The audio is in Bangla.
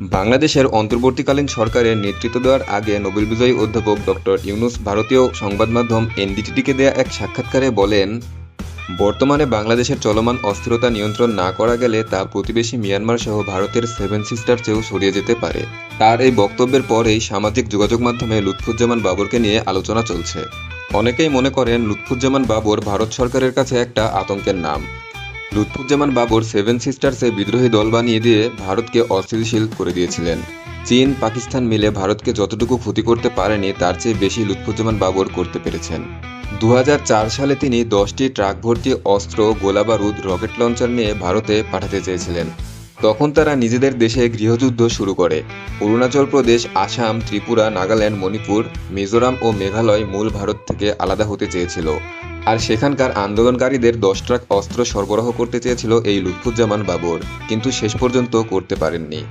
বাংলাদেশের অন্তর্বর্তীকালীন সরকারের নেতৃত্ব দেওয়ার আগে নোবেল বিজয়ী অধ্যাপক ডক্টর ইউনূস ভারতীয় সংবাদ মাধ্যম এনডিটিভিকে দেয়া এক সাক্ষাৎকারে বলেন, বর্তমানে বাংলাদেশের চলমান অস্থিরতা নিয়ন্ত্রণ না করা গেলে তা প্রতিবেশী মিয়ানমার সহ ভারতের সেভেন সিস্টার চেয়েও ছড়িয়ে যেতে পারে। তার এই বক্তব্যের পরেই সামাজিক যোগাযোগ মাধ্যমে লুৎফুজ্জামান বাবরকে নিয়ে আলোচনা চলছে। অনেকেই মনে করেন লুৎফুজ্জামান বাবর ভারত সরকারের কাছে একটা আতঙ্কের নাম। লুৎফুজ্জামান বাবর সেভেন সিস্টার্সে বিদ্রোহী দল বানিয়ে দিয়ে ভারতকে অস্থিতিশীল করে দিয়েছিলেন। চীন পাকিস্তান মিলে ভারতকে যতটুকু ক্ষতি করতে পারেনি তার চেয়ে বেশি লুৎফুজ্জামান বাবর করতে পেরেছেন। 2004 সালে তিনি 10টি ট্রাক ভর্তি অস্ত্র, গোলাবারুদ, রকেট লঞ্চার নিয়ে ভারতে পাঠাতে চেয়েছিলেন। তখন তারা নিজেদের দেশে গৃহযুদ্ধ শুরু করে। অরুণাচল প্রদেশ, আসাম, ত্রিপুরা, নাগাল্যান্ড, মণিপুর, মিজোরাম ও মেঘালয় মূল ভারত থেকে আলাদা হতে চেয়েছিল। আর সেখানকার আন্দোলনকারীদের 10 ট্রাক অস্ত্র সরবরাহ করতে চেয়েছিল এই লুৎফুজ্জামান বাবর, কিন্তু শেষ পর্যন্ত করতে পারেননি।